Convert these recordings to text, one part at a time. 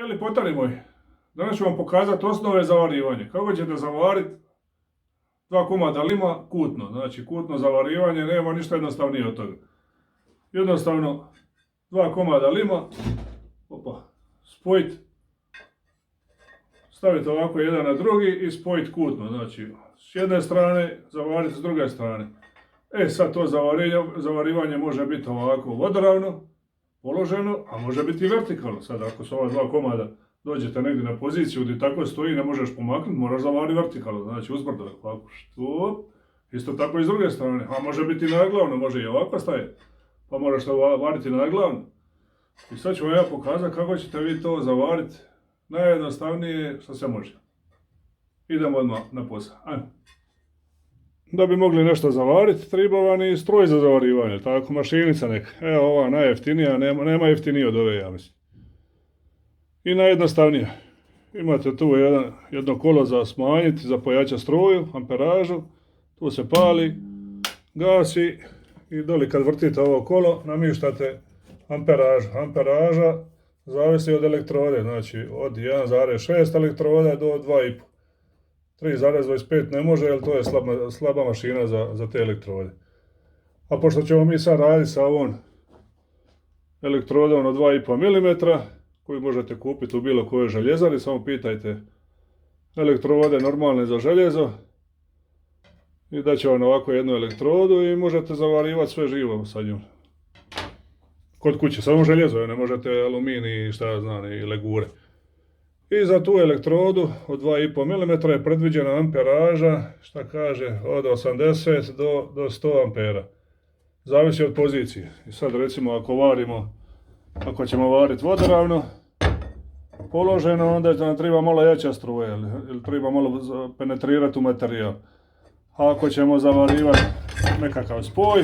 Jeli potari moji, danas ću vam pokazati osnove za varivanje. Kako ćete zavariti 2 komada lima kutno. Znači kutno zavarivanje, nema ništa jednostavnije od toga. Jednostavno 2 komada lima, spojiti, staviti ovako jedan na drugi i spojiti kutno. Znači s jedne strane zavariti s druge strane. Sad to zavarivanje može biti ovako vodoravno, položeno, a može biti i vertikalno. Sad ako su ova 2 komada, dođete negdje na poziciju gdje tako stoji, ne možeš pomaknuti, moraš zavariti vertikalno, znači uzbrdo, ovako, što? Isto tako i s druge strane, a može biti naglavno, može i ovako staviti, pa moraš to variti naglavno. I sad ću vam ja pokazati kako ćete vi to zavariti najjednostavnije što se može. Idemo odmah na posao, ajmo. Da bi mogli nešto zavariti, treba vam i stroj za zavarivanje, tako mašinica neka. Evo ova najjeftinija, nema jeftinije od ove, ja mislim. I najjednostavnija. Imate tu jedno kolo za smanjiti, za pojačati struju, amperažu. Tu se pali, gasi i doli kad vrtite ovo kolo namještate amperažu. Amperaža zavisi od elektrode, znači od 1,6 elektroda do 2,5. 3,25 ne može jer to je slaba mašina za te elektrode. A pošto ćemo mi sad raditi sa ovom elektrodom od 2,5 mm, koju možete kupiti u bilo kojoj željezari, samo pitajte elektrode normalne za željezo i daće vam ovako jednu elektrodu i možete zavarivati sve živo sa njom. Kod kuće, samo željezo, ne možete aluminij, šta ja znam, i legure. I za tu elektrodu od 2,5 mm je predviđena amperaža, šta kaže, od 80 do 100 ampera. Zavisi od pozicije. I sad recimo ako ćemo variti vodoravno, položeno, onda nam treba malo jača struja, ili treba malo penetrirati u materijal. A ako ćemo zavarivati nekakav spoj,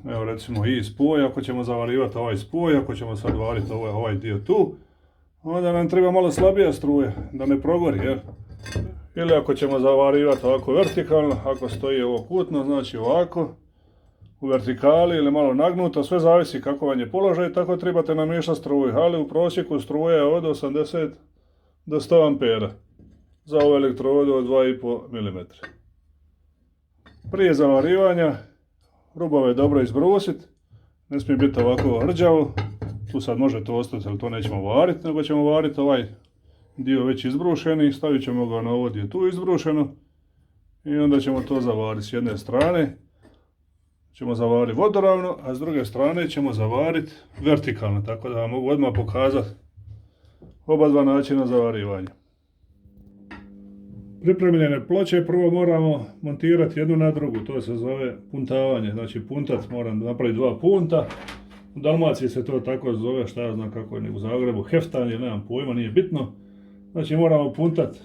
evo recimo i spoj, ako ćemo zavarivati ovaj spoj, ako ćemo sad variti ovaj dio tu, onda nam treba malo slabija struja, da ne progori, jel? Ili ako ćemo zavarivati ovako vertikalno, ako stoji ovo kutno, znači ovako, u vertikali ili malo nagnuto, sve zavisi kako vam je položaj, tako trebate namješati struju, ali u prosjeku struja je od 80 do 100 ampera za ovu elektrodu od 2,5 mm. Prije zavarivanja rubove dobro izbrusiti, ne smije biti ovako rđavo, tu sad može to ostati, ali to nećemo variti, nego ćemo variti ovaj dio već izbrušeni, stavit ćemo ga na ovo dio tu izbrušeno i onda ćemo to zavariti s jedne strane. Ćemo zavariti vodoravno, a s druge strane ćemo zavariti vertikalno, tako da vam mogu odmah pokazati oba dva načina zavarivanja. Pripremljene ploče prvo moramo montirati jednu na drugu, to se zove puntavanje, znači puntat moram napraviti 2 punta. U Dalmaciji se to tako zove, šta ja znam kako je u Zagrebu, heftanje, nemam pojma, nije bitno. Znači moramo puntati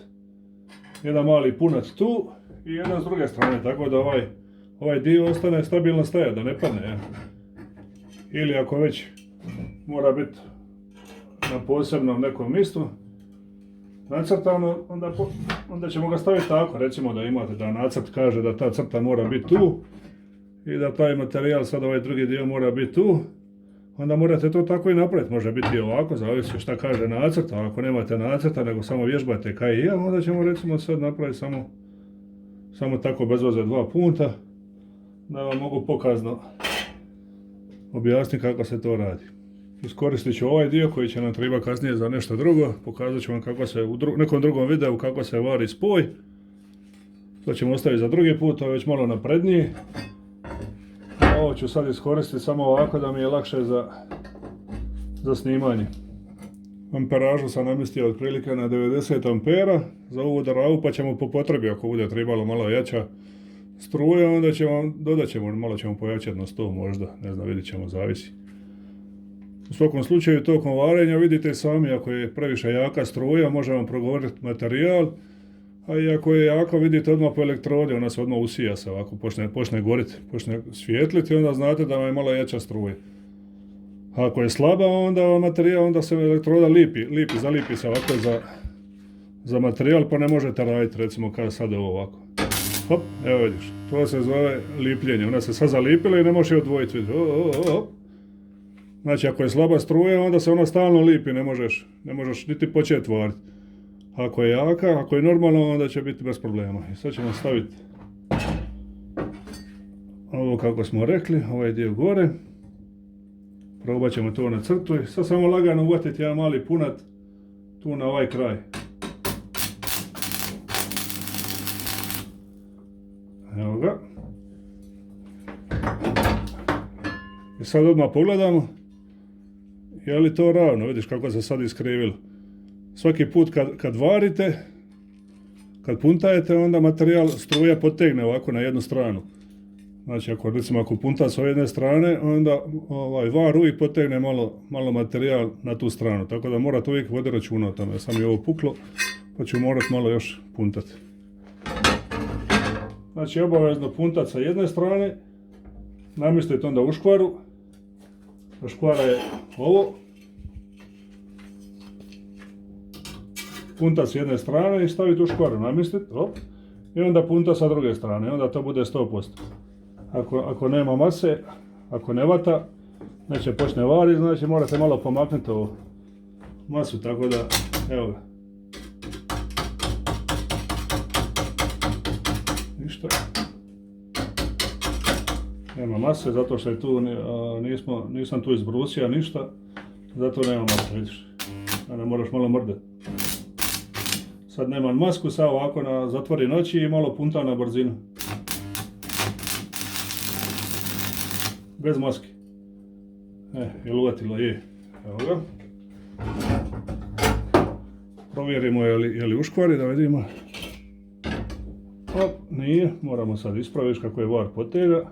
jedan mali punat tu i jedan s druge strane, tako da ovaj dio ostane stabilno stajati, da ne padne. Ili ako već mora biti na posebnom nekom mjestu nacrtano, onda ćemo ga staviti tako. Recimo da imate da nacrt kaže da ta crta mora biti tu i da taj materijal, sad ovaj drugi dio mora biti tu, onda morate to tako i napraviti. Može biti i ovako, zavisi šta kaže nacrt, a ako nemate nacrta nego samo vježbate kaj i ja, onda ćemo recimo sad napraviti samo tako bez veze 2 punta, da vam mogu pokazno objasniti kako se to radi. Iskoristit ću ovaj dio koji će nam treba kasnije za nešto drugo, pokazat ću vam kako se u nekom drugom videu kako se vari spoj. To ćemo ostaviti za drugi put, to je već malo napredniji. A ovo ću sad iskoristiti samo ovako da mi je lakše za snimanje. Amperažu sam namjestio otprilike na 90 ampera za ovu vodoravu, pa ćemo po potrebi, ako bude trebalo malo jača struja, onda dodat ćemo, malo ćemo pojačati na 100 možda, ne znam, vidit ćemo, zavisi. U svakom slučaju tokom varenja vidite sami, ako je previše jaka struja može vam progoriti materijal, a i ako je jako vidite odmah po elektrodi, ona se odmah usija se ovako, počne goriti, počne svijetliti, onda znate da vam je malo jača struja. A ako je slaba onda materijal, onda se elektroda zalipi se ovako za materijal, pa ne možete raditi, recimo kada sad je ovo ovako. Hop, evo vidiš, to se zove lipljenje, ona se sad zalipila i ne može je odvojiti, Znači ako je slaba struja onda se ona stalno lipi, ne možeš niti početi variti. Ako je jaka, ako je normalno onda će biti bez problema. I sad ćemo staviti ovo kako smo rekli, ovaj dio gore. Probat ćemo to na crtu i sad samo lagano uvatiti jedan mali punat tu na ovaj kraj. Evo ga. I sad odmah pogledamo je li to ravno, vidiš kako se sad iskrivilo. Svaki put kad varite, kad puntajete, onda materijal struja potegne ovako na jednu stranu. Znači ako punta s ove jedne strane, onda var uvijek potegne malo materijal na tu stranu. Tako da morate uvijek voditi računa o tome. Sam je ovo puklo, pa ću morati malo još puntati. Znači obavezno puntati sa jedne strane, namjestiti onda uškvaru. Uškvara je ovo. Punta s jedne strane i staviti uškvaru, namjestiti. I onda punta sa druge strane, onda to bude 100%. Ako nema mase, ako ne vata, neće počne variti, znači morate malo pomaknuti ovu masu, tako da, evo ga. Ništa. Nema mase, zato što je tu, nisam tu izbrusio ništa, zato nema mase, vidiš. Sada moraš malo mrdati. Sad nemam masku, sad ovako zatvorim oči i malo puntam na brzinu. Bez maske. Jel uvatilo? Je. Evo ga. Provjerimo je li uškvari, da vidimo. Nije, moramo sad ispraviti kako je var potega.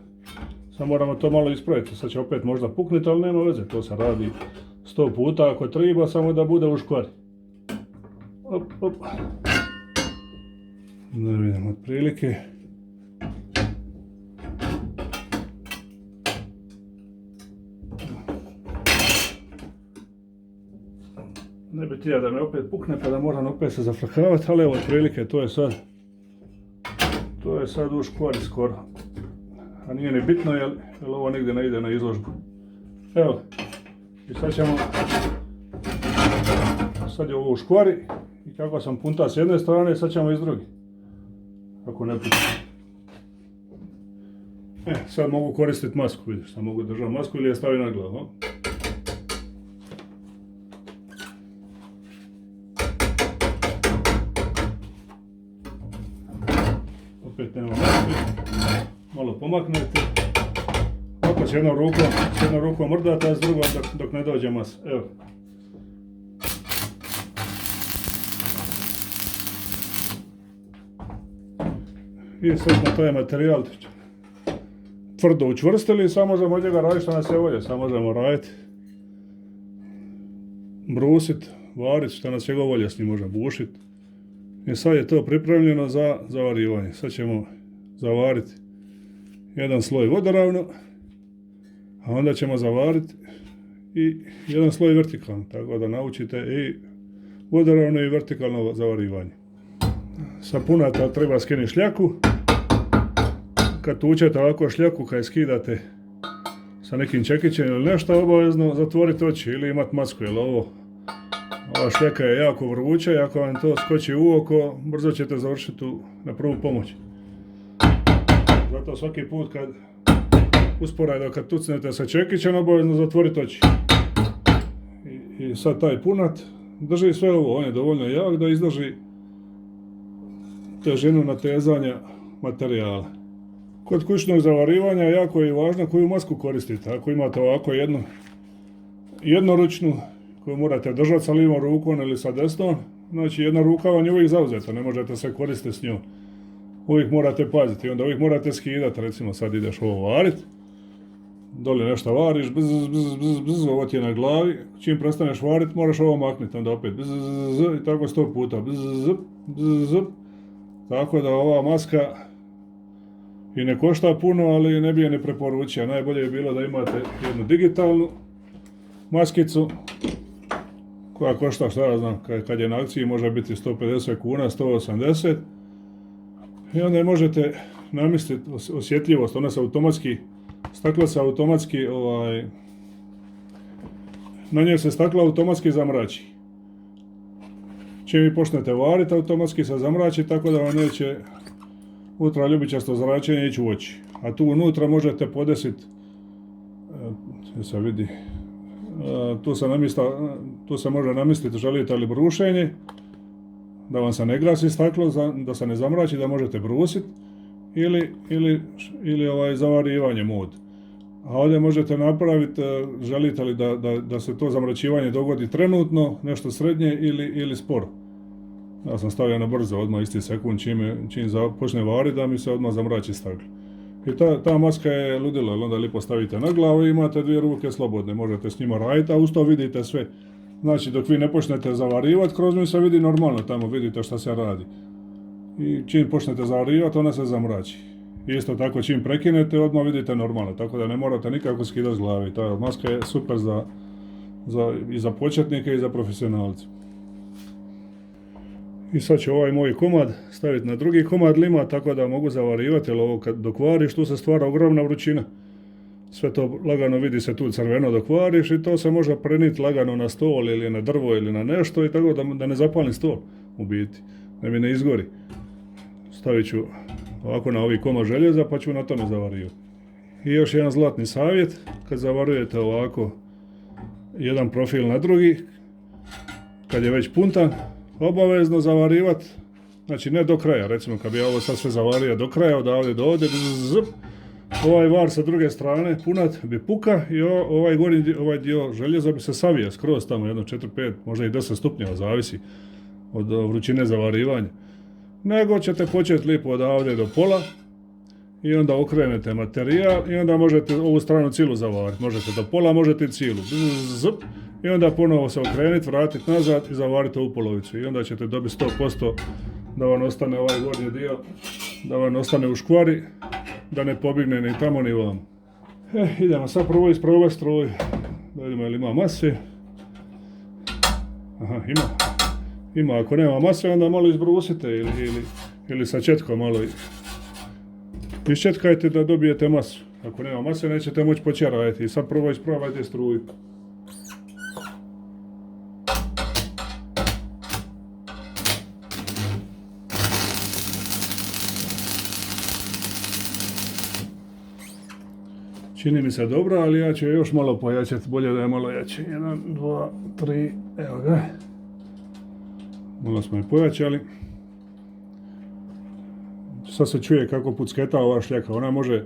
Sad moramo to malo ispraviti, sad će opet možda pukniti, ali nema veze, to se radi 100 puta ako treba, samo da bude uškvari. Da vidimo otprilike. Ne bi htio da me opet pukne pa da moram opet se zafrkavati, ali evo otprilike to je sad uškvari skoro. A nije ni bitno jer ovo nigdje ne ide na izložbu. Evo, i sad je ovo uškvari i kako sam punta s jedne strane, sad ćemo iz druge. Ako ne pukne. Sad mogu koristiti masku, vidiš, sad mogu držati masku ili je staviti na glavu. Opet nema maske, malo pomaknete. Ovako s jednom rukom mrdate, a s drugom dok ne dođe masa. Evo. I sad smo taj materijal tvrdo učvrstili, samo možemo od njega raditi što nas je volje. Samo možemo raditi, brusit, varit što nas je volje, s njim možemo bušiti. I sad je to pripremljeno za zavarivanje. Sad ćemo zavariti jedan sloj vodoravno, a onda ćemo zavariti i jedan sloj vertikalno, tako da naučite i vodoravno i vertikalno zavarivanje. Sa punata treba skinuti šljaku. Kad tučete ovako šljaku, kad je skidate sa nekim čekićem ili nešto, obavezno zatvoriti oči ili imati masku, jer ova šljaka je jako vruća i ako vam to skoči u oko, brzo ćete završiti na prvu pomoć. Zato svaki put usporedno kad tucnete sa čekićem, obavezno zatvoriti oči. I sad taj punat drži sve ovo, on je dovoljno jak da izdrži težinu natezanja materijala. Kod kućnog zavarivanja jako je važno koju masku koristite. Ako imate ovako jednoručnu koju morate držati sa livom rukom ili sa desnom, znači jedna ruka vam je uvijek zauzeta, ne možete se koristiti s njom. Uvijek morate paziti, onda uvijek morate skidati, recimo sad ideš ovo variti, dole nešto variš, bzz, ovo ti je na glavi, čim prestaneš variti moraš ovo maknuti, onda opet bzz, i tako 100 puta, bzz, tako da ova maska i ne košta puno, ali ne bi je ne preporučio. Najbolje je bilo da imate jednu digitalnu maskicu koja košta, šta ja znam, kad je na akciji može biti 150 kuna, 180. I onda možete namjestiti osjetljivost, ona se automatski, stakla se automatski na njoj se staklo automatski zamrači. Čim vi počnete variti, automatski se zamrači, tako da vam neće ultraljubičasto zračenje ići u oči. A tu unutra možete podesiti, se vidi, tu se može namjestiti želite li brušenje, da vam se ne gasi staklo, da se ne zamrači, da možete brusiti, ili zavarivanje mod. A ovdje možete napraviti, želite li da se to zamračivanje dogodi trenutno, nešto srednje ili sporo. Ja sam stavio na brzo, odmah isti sekund, čim počne variti, da mi se odmah zamrači staklo. I ta maska je ludilo, jer onda lipo stavite na glavu i imate 2 ruke slobodne, možete s njima raditi, a uz to vidite sve. Znači, dok vi ne počnete zavarivati, kroz nju se vidi normalno, tamo vidite šta se radi. I čim počnete zavarivati, ona se zamrači. Isto tako, čim prekinete, odmah vidite normalno, tako da ne morate nikako skidati s glavi. Ta maska je super i za početnike i za profesionalce. I sad ću ovaj moj komad staviti na drugi komad lima, tako da mogu zavarivati, jer ovo dok variš, tu se stvara ogromna vrućina. Sve to lagano vidi se tu crveno dok variš i to se može preniti lagano na stol ili na drvo ili na nešto, i tako da ne zapalim stol u biti, da mi ne izgori. Stavit ću ovako na ovi komad željeza, pa ću na tome zavarivati. I još jedan zlatni savjet, kad zavarujete ovako jedan profil na drugi, kad je već puntan, obavezno zavarivati, znači ne do kraja, recimo kad bi ja ovo sad sve zavario do kraja, odavde do ovdje, ovaj var sa druge strane punat bi puka i ovaj dio željeza bi se savija skroz tamo, jedno 4-5, možda i 10 stupnjeva, zavisi od vrućine zavarivanja. Nego ćete početi lipo odavde do pola i onda okrenete materijal i onda možete ovu stranu cilu zavariti, možete do pola, možete i cilu. I onda ponovo se okrenuti, vratiti nazad i zavariti ovu polovicu. I onda ćete dobiti 100% da vam ostane ovaj gornji dio, da vam ostane u škvari, da ne pobigne ni tamo ni vamo. Idemo sad prvo isprobati struju. Da vidimo ili ima mase. Aha, ima. Ako nema mase, onda malo izbrusite ili sa četkom malo iščetkajte da dobijete masu. Ako nema mase, nećete moći počerajati. I sad prvo isprobajte struju. Čini mi se dobro, ali ja ću još malo pojačati, bolje da je malo jače. 1, 2, 3, evo ga. Malo smo je pojačali. Sad se čuje kako pucketa ova šljaka. Ona može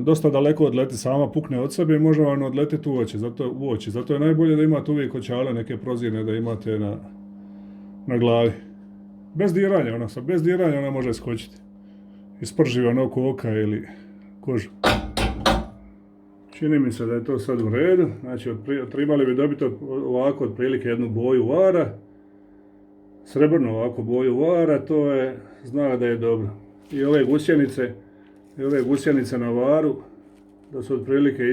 dosta daleko odletiti, sama pukne od sebe i može vam odletiti u oči. Zato je najbolje da imate uvijek očale, neke prozirne da imate na glavi. Bez diranja ona može skočiti. Isprži vam oko oka ili kožu. Čini mi se da je to sad u redu, znači trebali bi dobiti ovako otprilike jednu boju vara, srebrnu ovako boju vara, to je znak da je dobro. I ove gusjenice na varu, da su otprilike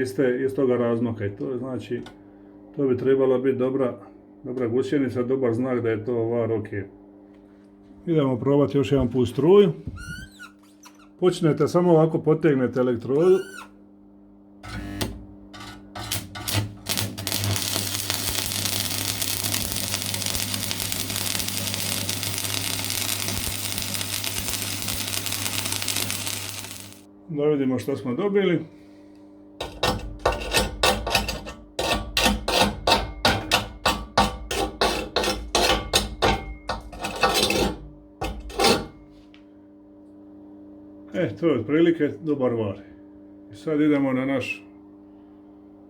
istoga razmaka, i to znači, to bi trebala biti dobra gusjenica, dobar znak da je to var ok. Idemo probati još jedan put struju. Počnete samo ovako, potegnete elektrodu. Da vidimo što smo dobili. To je otprilike dobar var. I sad idemo na naš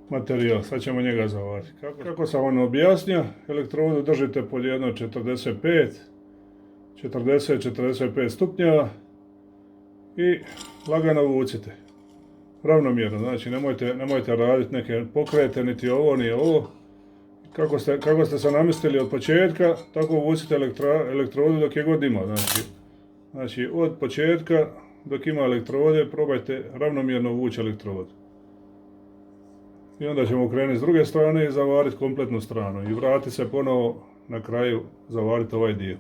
materijal, sad ćemo njega zavariti. Kako sam vam objasnio, elektrodu držite pod jedno 40-45 stupnjeva i lagano vucite. Ravnomjerno, znači nemojte raditi neke pokrete, niti ovo, ni ovo. Kako ste se namestili od početka, tako vucite elektrodu dok je god ima. Znači od početka dok ima elektrode, probajte ravnomjerno vući elektrodu. I onda ćemo krenuti s druge strane i zavariti kompletnu stranu. I vratiti se ponovo na kraju zavariti ovaj dio.